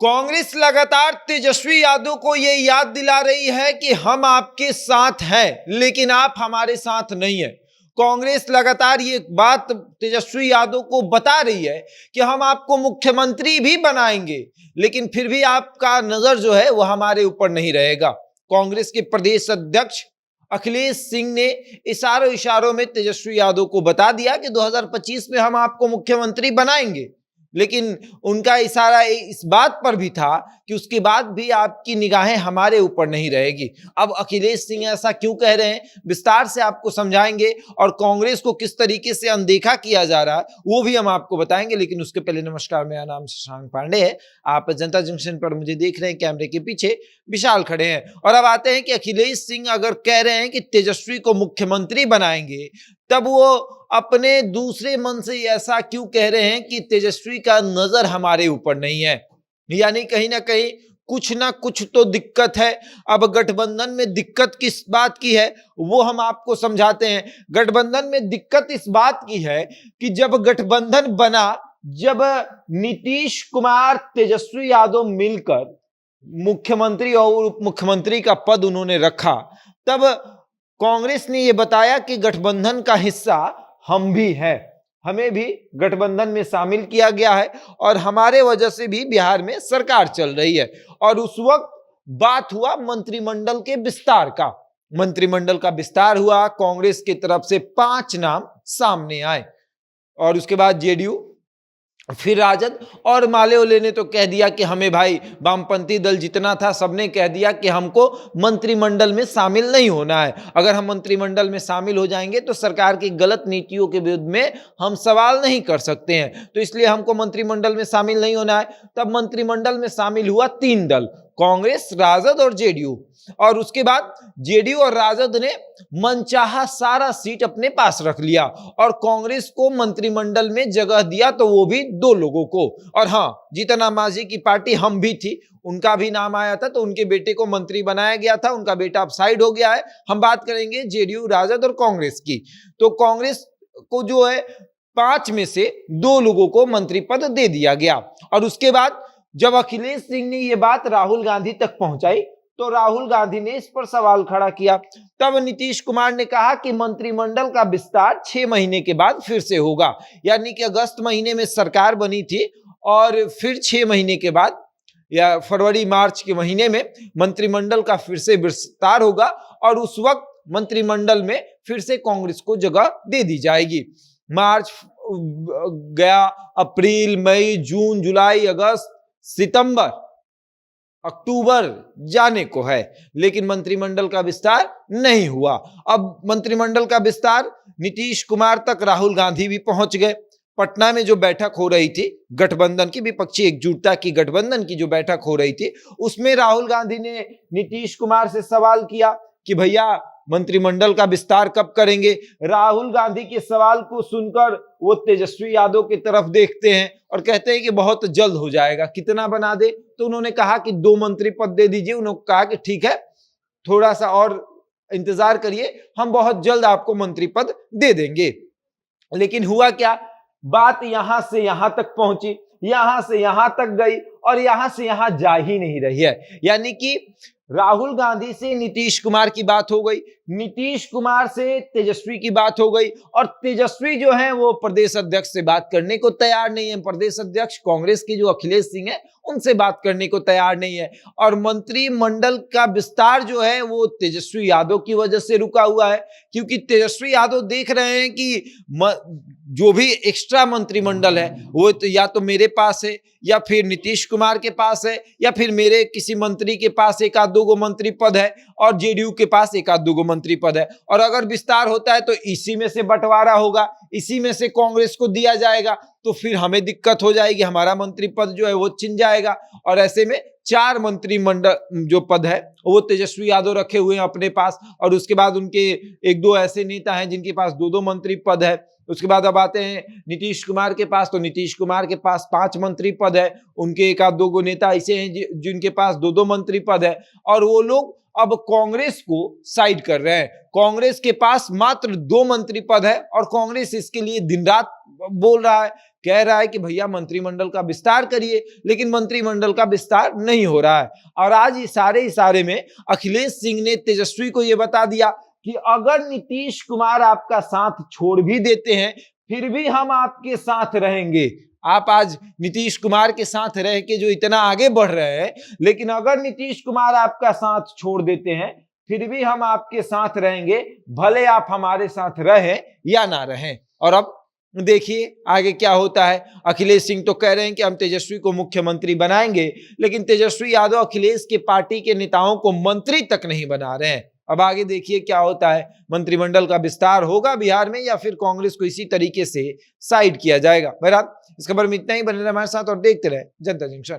कांग्रेस लगातार तेजस्वी यादव को यह याद दिला रही है कि हम आपके साथ हैं, लेकिन आप हमारे साथ नहीं है। कांग्रेस लगातार ये बात तेजस्वी यादव को बता रही है कि हम आपको मुख्यमंत्री भी बनाएंगे, लेकिन फिर भी आपका नजर जो है वो हमारे ऊपर नहीं रहेगा। कांग्रेस के प्रदेश अध्यक्ष अखिलेश सिंह ने इशारों में तेजस्वी यादव को बता दिया कि 2025 में हम आपको मुख्यमंत्री बनाएंगे, लेकिन उनका इशारा इस बात पर भी था कि उसके बाद भी आपकी निगाहें हमारे ऊपर नहीं रहेगी। अब अखिलेश सिंह ऐसा क्यों कह रहे हैं, विस्तार से आपको समझाएंगे और कांग्रेस को किस तरीके से अनदेखा किया जा रहा है वो भी हम आपको बताएंगे। लेकिन उसके पहले नमस्कार, मेरा नाम शशांक पांडे है। आप जनता जंक्शन पर मुझे देख रहे हैं, कैमरे के पीछे विशाल खड़े हैं। और अब आते हैं कि अखिलेश सिंह अगर कह रहे हैं कि तेजस्वी को मुख्यमंत्री बनाएंगे, तब वो अपने दूसरे मन से ऐसा क्यों कह रहे हैं कि तेजस्वी का नजर हमारे ऊपर नहीं है। यानी कहीं ना कहीं कुछ ना कुछ तो दिक्कत है। अब गठबंधन में दिक्कत किस बात की है वो हम आपको समझाते हैं। गठबंधन में दिक्कत इस बात की है कि जब गठबंधन बना, जब नीतीश कुमार तेजस्वी यादव मिलकर मुख्यमंत्री और उप मुख्यमंत्री का पद उन्होंने रखा, तब कांग्रेस ने यह बताया कि गठबंधन का हिस्सा हम भी हैं, हमें भी गठबंधन में शामिल किया गया है और हमारे वजह से भी बिहार में सरकार चल रही है। और उस वक्त बात हुआ मंत्रिमंडल के विस्तार का। मंत्रिमंडल का विस्तार हुआ, कांग्रेस की तरफ से 5 नाम सामने आए और उसके बाद जेडीयू, फिर राजद और माले ने तो कह दिया कि हमें, भाई वामपंथी दल जितना था सबने कह दिया कि हमको मंत्रिमंडल में शामिल नहीं होना है। अगर हम मंत्रिमंडल में शामिल हो जाएंगे तो सरकार की गलत नीतियों के विरुद्ध में हम सवाल नहीं कर सकते हैं, तो इसलिए हमको मंत्रिमंडल में शामिल नहीं होना है। तब मंत्रिमंडल में शामिल हुआ 3 दल, कांग्रेस, राजद और जेडीयू। और उसके बाद जेडीयू और राजद ने मनचाहा सारा सीट अपने पास रख लिया और कांग्रेस को मंत्रिमंडल में जगह दिया, तो वो भी 2 लोगों को। और हाँ, जीतन राम मांझी की पार्टी हम भी थी, उनका भी नाम आया था, तो उनके बेटे को मंत्री बनाया गया था, उनका बेटा अब साइड हो गया है। हम बात करेंगे जेडीयू, राजद और कांग्रेस की। तो कांग्रेस को जो है 5 में से 2 लोगों को मंत्री पद दे दिया गया। और उसके बाद जब अखिलेश सिंह ने यह बात राहुल गांधी तक पहुंचाई तो राहुल गांधी ने इस पर सवाल खड़ा किया। तब नीतीश कुमार ने कहा कि मंत्रिमंडल का विस्तार 6 महीने के बाद फिर से होगा। यानी कि अगस्त महीने में सरकार बनी थी और फिर 6 महीने के बाद या फरवरी मार्च के महीने में मंत्रिमंडल का फिर से विस्तार होगा और उस वक्त मंत्रिमंडल में फिर से कांग्रेस को जगह दे दी जाएगी। मार्च गया, अप्रैल, मई, जून, जुलाई, अगस्त, सितंबर, अक्टूबर जाने को है, लेकिन मंत्रिमंडल का विस्तार नहीं हुआ। अब मंत्रिमंडल का विस्तार नीतीश कुमार तक राहुल गांधी भी पहुंच गए। पटना में जो बैठक हो रही थी गठबंधन की, विपक्षी एकजुटता की गठबंधन की जो बैठक हो रही थी, उसमें राहुल गांधी ने नीतीश कुमार से सवाल किया कि भैया मंत्रिमंडल का विस्तार कब करेंगे। राहुल गांधी के सवाल को सुनकर वो तेजस्वी यादव की तरफ देखते हैं और कहते हैं कि बहुत जल्द हो जाएगा, कितना बना दे। तो उन्होंने कहा कि 2 मंत्री पद दे दीजिए। उन्होंने कहा कि ठीक है, थोड़ा सा और इंतजार करिए, हम बहुत जल्द आपको मंत्री पद दे देंगे। लेकिन हुआ क्या, बात यहां से यहां तक पहुंची, यहां से यहां तक गई और यहां से यहां जा ही नहीं रही है। यानी कि राहुल गांधी से नीतीश कुमार की बात हो गई, नीतीश कुमार से तेजस्वी की बात हो गई और तेजस्वी जो है वो प्रदेश अध्यक्ष से बात करने को तैयार नहीं है। प्रदेश अध्यक्ष कांग्रेस के जो अखिलेश सिंह है उनसे बात करने को तैयार नहीं है। और मंत्रिमंडल का विस्तार जो है वो तेजस्वी यादव की वजह से रुका हुआ है, क्योंकि तेजस्वी यादव देख रहे हैं कि जो भी एक्स्ट्रा मंत्रिमंडल है वो तो या तो मेरे पास है या फिर नीतीश कुमार के पास है या फिर मेरे किसी मंत्री के पास 1-2 मंत्री पद है और जेडीयू के पास 1-2 मंत्री पद है। और अगर विस्तार होता है तो इसी में से बंटवारा होगा, इसी में से कांग्रेस को दिया जाएगा, तो फिर हमें दिक्कत हो जाएगी, हमारा मंत्री पद जो है वो छिन जाएगा। और ऐसे में 4 मंत्रिमंडल जो पद है वो तेजस्वी यादव रखे हुए हैं अपने पास। और उसके बाद उनके 1-2 ऐसे नेता हैं जिनके पास 2-2 मंत्री पद है। उसके बाद अब आते हैं नीतीश कुमार के पास, तो नीतीश कुमार के पास 5 मंत्री पद है, उनके 1-2 नेता ऐसे हैं जिनके पास 2-2 मंत्री पद है। और वो लोग अब कांग्रेस को साइड कर रहे हैं। कांग्रेस के पास मात्र 2 मंत्री पद है और कांग्रेस इसके लिए दिन रात बोल रहा है कह रहा है कि भैया मंत्रिमंडल का विस्तार करिए, लेकिन मंत्रिमंडल का विस्तार नहीं हो रहा है। और आज इशारे में अखिलेश सिंह ने तेजस्वी को यह बता दिया कि अगर नीतीश कुमार आपका साथ छोड़ भी देते हैं फिर भी हम आपके साथ रहेंगे। आप आज नीतीश कुमार के साथ रह के जो इतना आगे बढ़ रहे हैं, लेकिन अगर नीतीश कुमार आपका साथ छोड़ देते हैं फिर भी हम आपके साथ रहेंगे, भले आप हमारे साथ रहें या ना रहें। और अब देखिए आगे क्या होता है। अखिलेश सिंह तो कह रहे हैं कि हम तेजस्वी को मुख्यमंत्री बनाएंगे, लेकिन तेजस्वी यादव अखिलेश के पार्टी के नेताओं को मंत्री तक नहीं बना रहे हैं। अब आगे देखिए क्या होता है, मंत्रिमंडल का विस्तार होगा बिहार में या फिर कांग्रेस को इसी तरीके से साइड किया जाएगा। बहरहाल इस खबर में इतना ही। बने रहे हमारे साथ और देखते रहे जनता जंक्शन।